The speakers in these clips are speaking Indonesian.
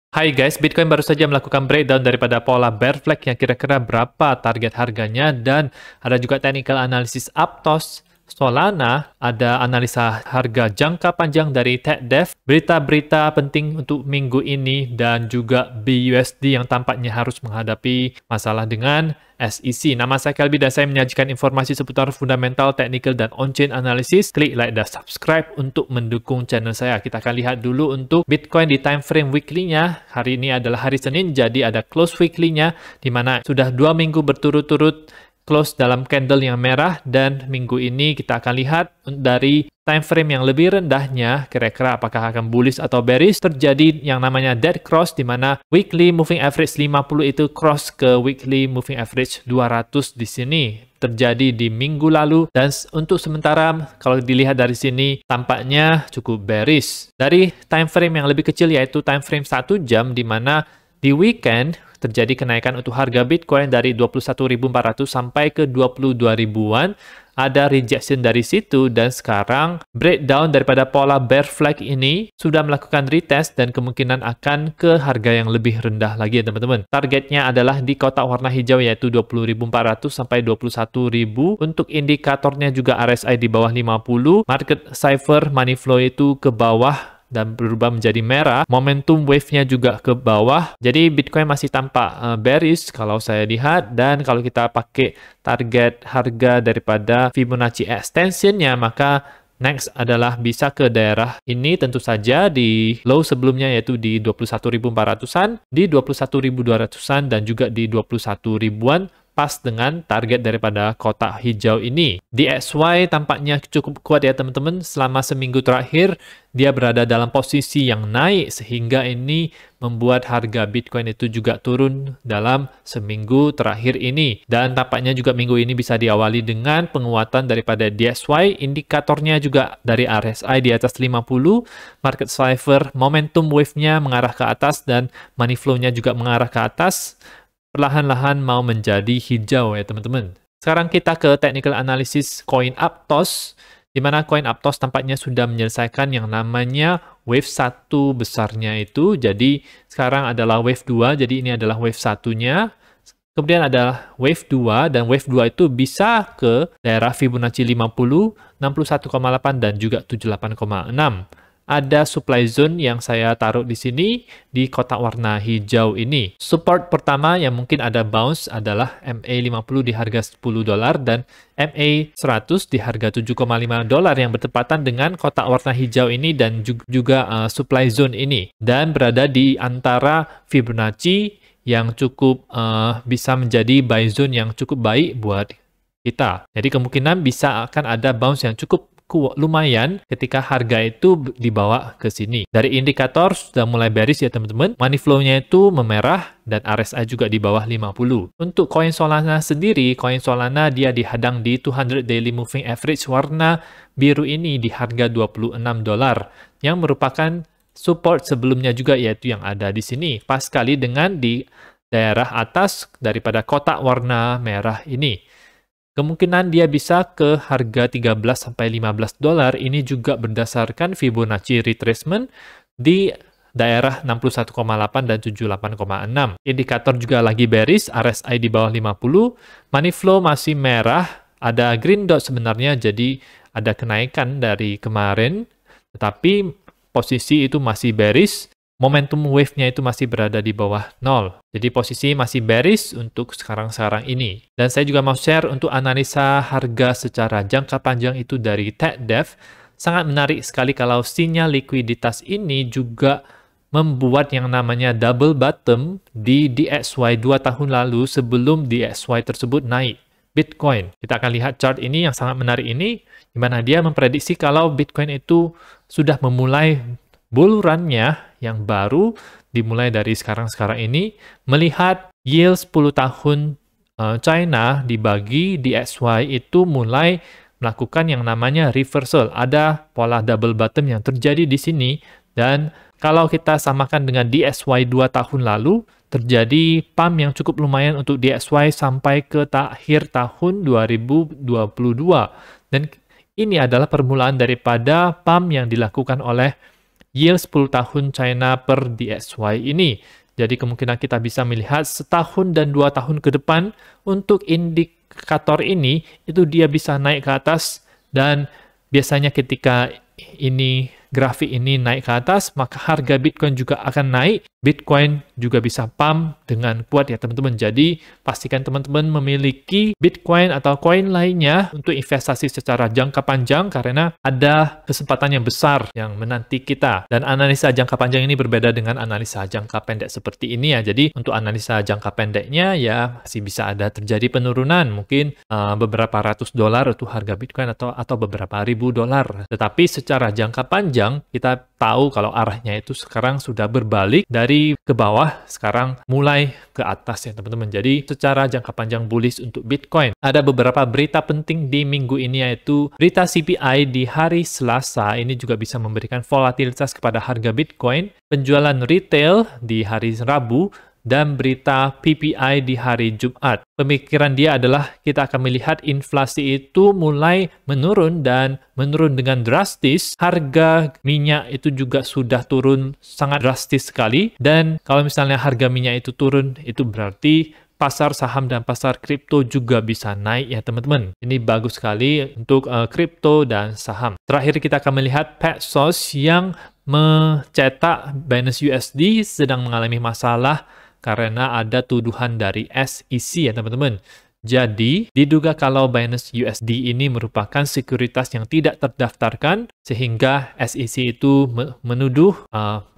Hai guys, Bitcoin baru saja melakukan breakdown daripada pola bear flag yang kira-kira berapa target harganya, dan ada juga technical analysis Aptos, Solana, ada analisa harga jangka panjang dari TechDev, berita-berita penting untuk minggu ini, dan juga BUSD yang tampaknya harus menghadapi masalah dengan SEC. Nama saya Kelby dan saya menyajikan informasi seputar fundamental, technical, dan on-chain analysis. Klik like dan subscribe untuk mendukung channel saya. Kita akan lihat dulu untuk Bitcoin di time frame weekly-nya. Hari ini adalah hari Senin, jadi ada close weekly-nya, di mana sudah 2 minggu berturut-turut close dalam candle yang merah, dan minggu ini kita akan lihat dari time frame yang lebih rendahnya kira-kira apakah akan bullish atau bearish. Terjadi yang namanya dead cross, di mana weekly moving average 50 itu cross ke weekly moving average 200 di sini. Terjadi di minggu lalu, dan untuk sementara kalau dilihat dari sini tampaknya cukup bearish. Dari time frame yang lebih kecil yaitu time frame 1 jam, di mana di weekend terjadi kenaikan untuk harga Bitcoin dari 21.400 sampai ke 22.000-an. Ada rejection dari situ, dan sekarang breakdown daripada pola bear flag ini sudah melakukan retest dan kemungkinan akan ke harga yang lebih rendah lagi ya teman-teman. Targetnya adalah di kotak warna hijau yaitu 20.400 sampai 21.000. Untuk indikatornya juga RSI di bawah 50, market cipher money flow itu ke bawah dan berubah menjadi merah, momentum wave-nya juga ke bawah. Jadi Bitcoin masih tampak bearish kalau saya lihat, dan kalau kita pakai target harga daripada Fibonacci extension-nya, maka next adalah bisa ke daerah ini, tentu saja di low sebelumnya yaitu di 21.400-an, di 21.200-an, dan juga di 21.000-an, pas dengan target daripada kotak hijau ini. DXY tampaknya cukup kuat ya teman-teman. Selama seminggu terakhir dia berada dalam posisi yang naik, sehingga ini membuat harga Bitcoin itu juga turun dalam seminggu terakhir ini. Dan tampaknya juga minggu ini bisa diawali dengan penguatan daripada DXY. Indikatornya juga dari RSI di atas 50, market cipher momentum wave-nya mengarah ke atas, dan money flow-nya juga mengarah ke atas. Perlahan-lahan mau menjadi hijau ya teman-teman. Sekarang kita ke technical analysis koin Aptos, di mana koin Aptos tampaknya sudah menyelesaikan yang namanya wave 1 besarnya itu. Jadi sekarang adalah wave 2, jadi ini adalah wave 1-nya. Kemudian ada wave 2, dan wave 2 itu bisa ke daerah Fibonacci 50, 61,8, dan juga 78,6. Ada supply zone yang saya taruh di sini di kotak warna hijau ini. Support pertama yang mungkin ada bounce adalah MA50 di harga $10 dan MA100 di harga $7,5 yang bertepatan dengan kotak warna hijau ini, dan juga supply zone ini, dan berada di antara Fibonacci yang cukup bisa menjadi buy zone yang cukup baik buat kita. Jadi kemungkinan bisa akan ada bounce yang cukup lumayan ketika harga itu dibawa ke sini. Dari indikator sudah mulai bearish ya teman-teman. Money flow-nya itu memerah, dan RSI juga di bawah 50. Untuk koin Solana sendiri, koin Solana dia dihadang di 200 daily moving average warna biru ini di harga $26, yang merupakan support sebelumnya juga, yaitu yang ada di sini. Pas sekali dengan di daerah atas daripada kotak warna merah ini. Kemungkinan dia bisa ke harga $13-15. Ini juga berdasarkan Fibonacci retracement di daerah 61,8 dan 78,6. Indikator juga lagi bearish, RSI di bawah 50. Money flow masih merah, ada green dot sebenarnya, jadi ada kenaikan dari kemarin, tetapi posisi itu masih bearish. Momentum wave-nya itu masih berada di bawah 0. Jadi posisi masih bearish untuk sekarang-sekarang ini. Dan saya juga mau share untuk analisa harga secara jangka panjang itu dari TechDev. Sangat menarik sekali kalau sinyal likuiditas ini juga membuat yang namanya double bottom di DXY 2 tahun lalu sebelum DXY tersebut naik Bitcoin. Kita akan lihat chart ini yang sangat menarik ini, di mana dia memprediksi kalau Bitcoin itu sudah memulai bull run-nya yang baru dimulai dari sekarang ini, melihat yield 10 tahun China dibagi DXY itu mulai melakukan yang namanya reversal. Ada pola double bottom yang terjadi di sini, dan kalau kita samakan dengan DXY 2 tahun lalu, terjadi pump yang cukup lumayan untuk DXY sampai ke akhir tahun 2022. Dan ini adalah permulaan daripada pump yang dilakukan oleh yield 10 tahun China per DXY ini. Jadi kemungkinan kita bisa melihat setahun dan 2 tahun ke depan untuk indikator ini itu dia bisa naik ke atas, dan biasanya ketika ini grafik ini naik ke atas, maka harga Bitcoin juga akan naik. Bitcoin juga bisa pump dengan kuat ya teman-teman. Jadi pastikan teman-teman memiliki Bitcoin atau koin lainnya untuk investasi secara jangka panjang, karena ada kesempatan yang besar yang menanti kita. Dan analisa jangka panjang ini berbeda dengan analisa jangka pendek seperti ini ya. Jadi untuk analisa jangka pendeknya ya masih bisa ada terjadi penurunan, mungkin beberapa ratus dolar untuk harga Bitcoin atau beberapa ribu dolar. Tetapi secara jangka panjang kita tahu kalau arahnya itu sekarang sudah berbalik dari ke bawah, sekarang mulai ke atas ya teman-teman. Jadi secara jangka panjang bullish untuk Bitcoin. Ada beberapa berita penting di minggu ini, yaitu berita CPI di hari Selasa ini juga bisa memberikan volatilitas kepada harga Bitcoin, penjualan retail di hari Rabu, dan berita PPI di hari Jumat. Pemikiran dia adalah kita akan melihat inflasi itu mulai menurun dan menurun dengan drastis. Harga minyak itu juga sudah turun sangat drastis sekali. Dan kalau misalnya harga minyak itu turun, itu berarti pasar saham dan pasar kripto juga bisa naik ya teman-teman. Ini bagus sekali untuk kripto dan saham. Terakhir kita akan melihat Paxos yang mencetak Binance USD sedang mengalami masalah karena ada tuduhan dari SEC ya teman-teman. Jadi, diduga kalau Binance USD ini merupakan sekuritas yang tidak terdaftarkan, sehingga SEC itu menuduh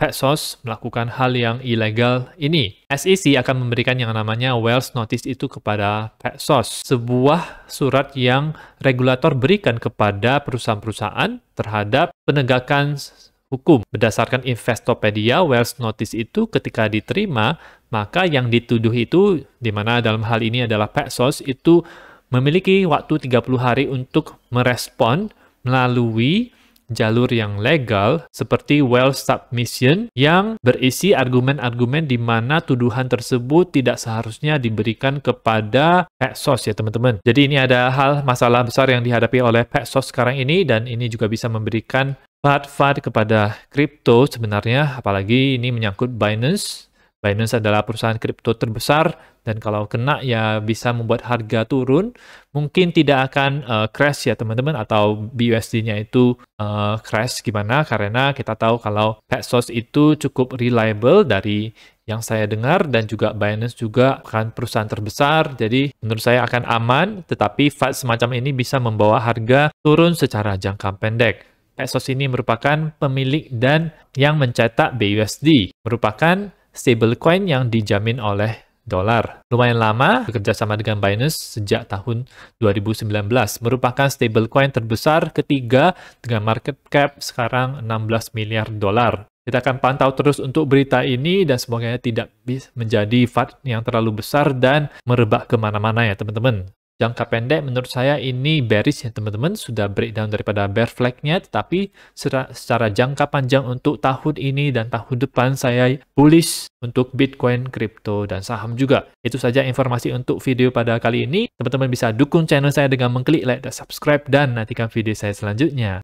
Paxos melakukan hal yang ilegal ini. SEC akan memberikan yang namanya Wells Notice itu kepada Paxos, sebuah surat yang regulator berikan kepada perusahaan-perusahaan terhadap penegakan hukum. Berdasarkan Investopedia, Wells Notice itu ketika diterima, maka yang dituduh itu, di mana dalam hal ini adalah Paxos, itu memiliki waktu 30 hari untuk merespon melalui jalur yang legal seperti Wells Submission yang berisi argumen-argumen di mana tuduhan tersebut tidak seharusnya diberikan kepada Paxos ya teman-teman. Jadi ini ada masalah besar yang dihadapi oleh Paxos sekarang ini, dan ini juga bisa memberikan FUD kepada kripto sebenarnya, apalagi ini menyangkut Binance. Binance adalah perusahaan kripto terbesar, dan kalau kena ya bisa membuat harga turun. Mungkin tidak akan crash ya teman-teman, atau BUSD-nya itu crash gimana, karena kita tahu kalau Paxos itu cukup reliable dari yang saya dengar, dan juga Binance juga kan perusahaan terbesar, jadi menurut saya akan aman. Tetapi FUD semacam ini bisa membawa harga turun secara jangka pendek. Paxos ini merupakan pemilik dan yang mencetak BUSD, merupakan stablecoin yang dijamin oleh dolar. Lumayan lama bekerja sama dengan Binance sejak tahun 2019, merupakan stablecoin terbesar ketiga dengan market cap sekarang 16 miliar dolar. Kita akan pantau terus untuk berita ini, dan semoga tidak menjadi FUD yang terlalu besar dan merebak kemana-mana ya teman-teman. Jangka pendek menurut saya ini bearish ya teman-teman, sudah breakdown daripada bear flag-nya, tetapi secara jangka panjang untuk tahun ini dan tahun depan saya bullish untuk Bitcoin, kripto, dan saham juga. Itu saja informasi untuk video pada kali ini. Teman-teman bisa dukung channel saya dengan mengklik like dan subscribe, dan nantikan video saya selanjutnya.